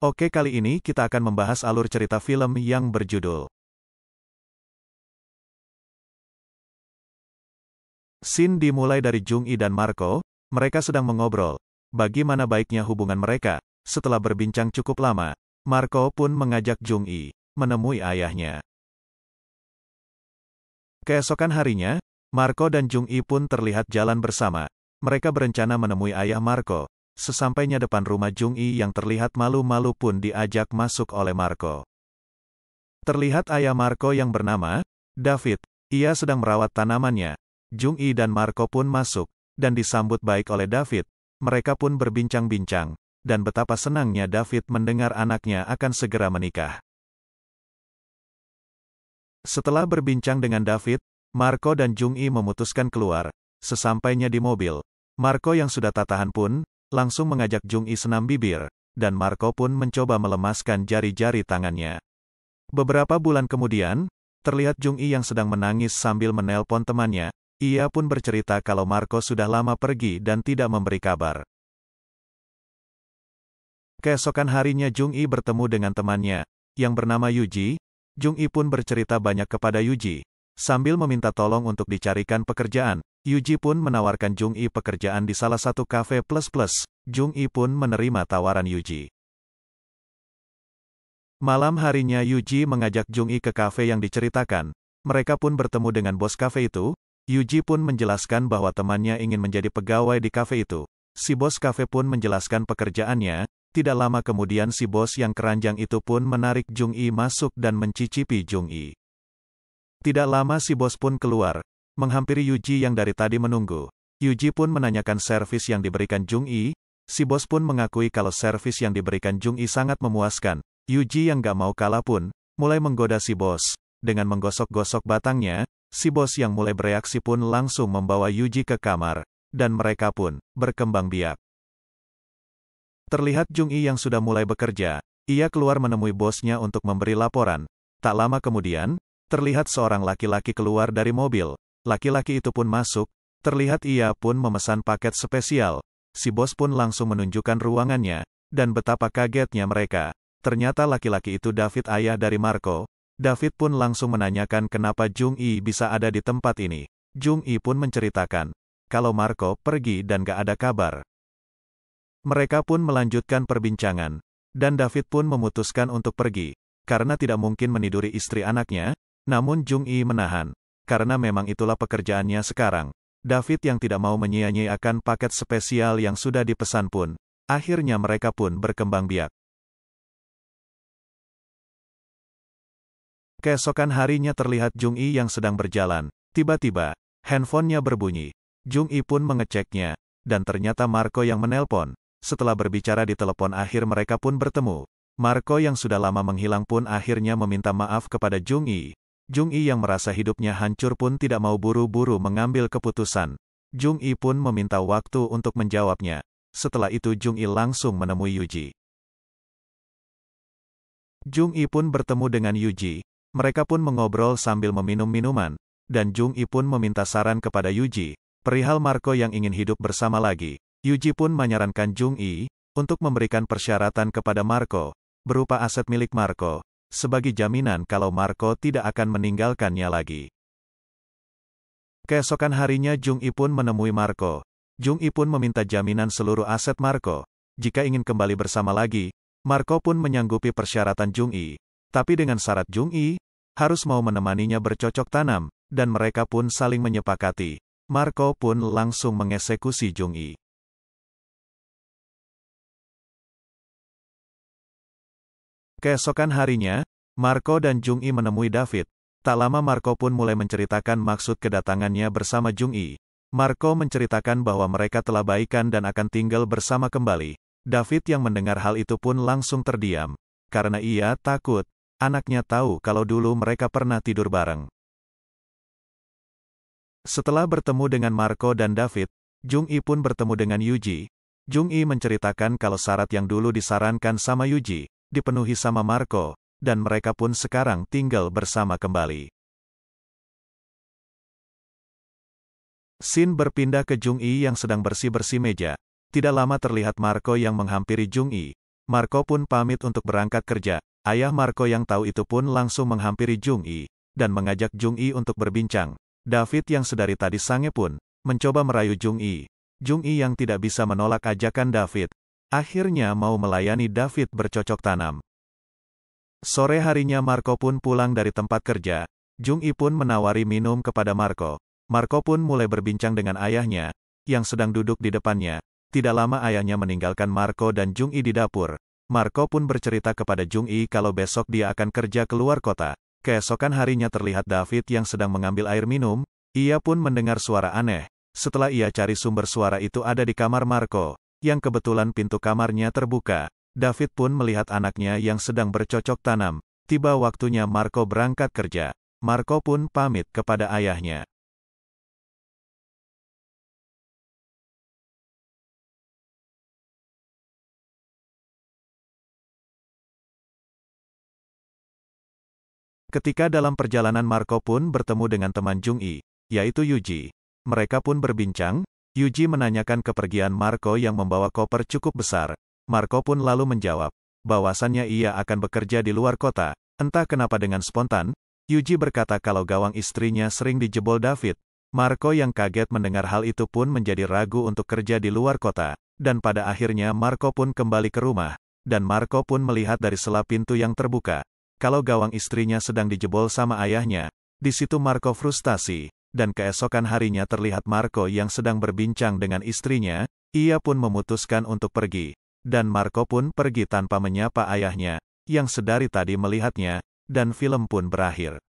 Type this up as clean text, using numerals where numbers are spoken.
Oke, kali ini kita akan membahas alur cerita film yang berjudul Scene dimulai dari Jung-i dan Marco, mereka sedang mengobrol. Bagaimana baiknya hubungan mereka. Setelah berbincang cukup lama, Marco pun mengajak Jung-i menemui ayahnya. Keesokan harinya, Marco dan Jung-i pun terlihat jalan bersama. Mereka berencana menemui ayah Marco. Sesampainya depan rumah Jung-i yang terlihat malu-malu pun diajak masuk oleh Marco. Terlihat ayah Marco yang bernama David. Ia sedang merawat tanamannya. Jung-i dan Marco pun masuk, dan disambut baik oleh David. Mereka pun berbincang-bincang, dan betapa senangnya David mendengar anaknya akan segera menikah. Setelah berbincang dengan David, Marco dan Jung-i memutuskan keluar. Sesampainya di mobil, Marco yang sudah tak tahan pun, langsung mengajak Jung-i senam bibir, dan Marco pun mencoba melemaskan jari-jari tangannya. Beberapa bulan kemudian, terlihat Jung-i yang sedang menangis sambil menelpon temannya. Ia pun bercerita kalau Marco sudah lama pergi dan tidak memberi kabar. Keesokan harinya Jung-i bertemu dengan temannya, yang bernama Yuji. Jung-i pun bercerita banyak kepada Yuji, sambil meminta tolong untuk dicarikan pekerjaan. Yuji pun menawarkan Jung-i pekerjaan di salah satu kafe plus-plus. Jung-i pun menerima tawaran Yuji. Malam harinya Yuji mengajak Jung-i ke kafe yang diceritakan. Mereka pun bertemu dengan bos kafe itu. Yuji pun menjelaskan bahwa temannya ingin menjadi pegawai di kafe itu. Si bos kafe pun menjelaskan pekerjaannya. Tidak lama kemudian si bos yang keranjang itu pun menarik Jung-i masuk dan mencicipi Jung-i. Tidak lama si bos pun keluar, menghampiri Yuji yang dari tadi menunggu. Yuji pun menanyakan servis yang diberikan Jung-i. Si bos pun mengakui kalau servis yang diberikan Jung-i sangat memuaskan. Yuji yang gak mau kalah pun, mulai menggoda si bos. Dengan menggosok-gosok batangnya, si bos yang mulai bereaksi pun langsung membawa Yuji ke kamar, dan mereka pun berkembang biak. Terlihat Jung-i yang sudah mulai bekerja, ia keluar menemui bosnya untuk memberi laporan. Tak lama kemudian, terlihat seorang laki-laki keluar dari mobil. Laki-laki itu pun masuk, terlihat ia pun memesan paket spesial. Si bos pun langsung menunjukkan ruangannya, dan betapa kagetnya mereka. Ternyata laki-laki itu David, ayah dari Marco. David pun langsung menanyakan kenapa Jung-i bisa ada di tempat ini. Jung-i pun menceritakan kalau Marco pergi dan gak ada kabar. Mereka pun melanjutkan perbincangan, dan David pun memutuskan untuk pergi, karena tidak mungkin meniduri istri anaknya. Namun Jung-i menahan, karena memang itulah pekerjaannya sekarang. David yang tidak mau menyia-nyiakan paket spesial yang sudah dipesan pun, akhirnya mereka pun berkembang biak. Keesokan harinya terlihat Jung-i yang sedang berjalan. Tiba-tiba, handphonenya berbunyi. Jung-i pun mengeceknya, dan ternyata Marco yang menelpon. Setelah berbicara di telepon akhir mereka pun bertemu. Marco yang sudah lama menghilang pun akhirnya meminta maaf kepada Jung-i. Jung-i yang merasa hidupnya hancur pun tidak mau buru-buru mengambil keputusan. Jung-i pun meminta waktu untuk menjawabnya. Setelah itu Jung-i langsung menemui Yuji. Jung-i pun bertemu dengan Yuji. Mereka pun mengobrol sambil meminum minuman, dan Jung-i pun meminta saran kepada Yuji, perihal Marco yang ingin hidup bersama lagi. Yuji pun menyarankan Jung-i, untuk memberikan persyaratan kepada Marco, berupa aset milik Marco, sebagai jaminan kalau Marco tidak akan meninggalkannya lagi. Keesokan harinya Jung-i pun menemui Marco. Jung-i pun meminta jaminan seluruh aset Marco. Jika ingin kembali bersama lagi, Marco pun menyanggupi persyaratan Jung-i. Tapi dengan syarat Jung-i harus mau menemaninya bercocok tanam, dan mereka pun saling menyepakati. Marco pun langsung mengeksekusi Jung-i. Keesokan harinya, Marco dan Jung-i menemui David. Tak lama Marco pun mulai menceritakan maksud kedatangannya bersama Jung-i. Marco menceritakan bahwa mereka telah baikan dan akan tinggal bersama kembali. David yang mendengar hal itu pun langsung terdiam, karena ia takut anaknya tahu kalau dulu mereka pernah tidur bareng. Setelah bertemu dengan Marco dan David, Jung-i pun bertemu dengan Yuji. Jung-i menceritakan kalau syarat yang dulu disarankan sama Yuji, dipenuhi sama Marco, dan mereka pun sekarang tinggal bersama kembali. Scene berpindah ke Jung-i yang sedang bersih-bersih meja. Tidak lama terlihat Marco yang menghampiri Jung-i. Marco pun pamit untuk berangkat kerja. Ayah Marco yang tahu itu pun langsung menghampiri Jung-i, dan mengajak Jung-i untuk berbincang. David yang sedari tadi sange pun, mencoba merayu Jung-i. Jung-i yang tidak bisa menolak ajakan David, akhirnya mau melayani David bercocok tanam. Sore harinya Marco pun pulang dari tempat kerja. Jung-i pun menawari minum kepada Marco. Marco pun mulai berbincang dengan ayahnya, yang sedang duduk di depannya. Tidak lama ayahnya meninggalkan Marco dan Jung-i di dapur. Marco pun bercerita kepada Jung-i kalau besok dia akan kerja keluar kota. Keesokan harinya terlihat David yang sedang mengambil air minum. Ia pun mendengar suara aneh. Setelah ia cari sumber suara itu ada di kamar Marco, yang kebetulan pintu kamarnya terbuka. David pun melihat anaknya yang sedang bercocok tanam. Tiba waktunya Marco berangkat kerja. Marco pun pamit kepada ayahnya. Ketika dalam perjalanan Marco pun bertemu dengan teman Jung-i, yaitu Yuji. Mereka pun berbincang. Yuji menanyakan kepergian Marco yang membawa koper cukup besar. Marco pun lalu menjawab, bahwasannya ia akan bekerja di luar kota. Entah kenapa dengan spontan, Yuji berkata kalau gawang istrinya sering dijebol David. Marco yang kaget mendengar hal itu pun menjadi ragu untuk kerja di luar kota. Dan pada akhirnya Marco pun kembali ke rumah. Dan Marco pun melihat dari sela pintu yang terbuka, kalau gawang istrinya sedang dijebol sama ayahnya. Di situ Marco frustasi, dan keesokan harinya terlihat Marco yang sedang berbincang dengan istrinya. Ia pun memutuskan untuk pergi, dan Marco pun pergi tanpa menyapa ayahnya, yang sedari tadi melihatnya, dan film pun berakhir.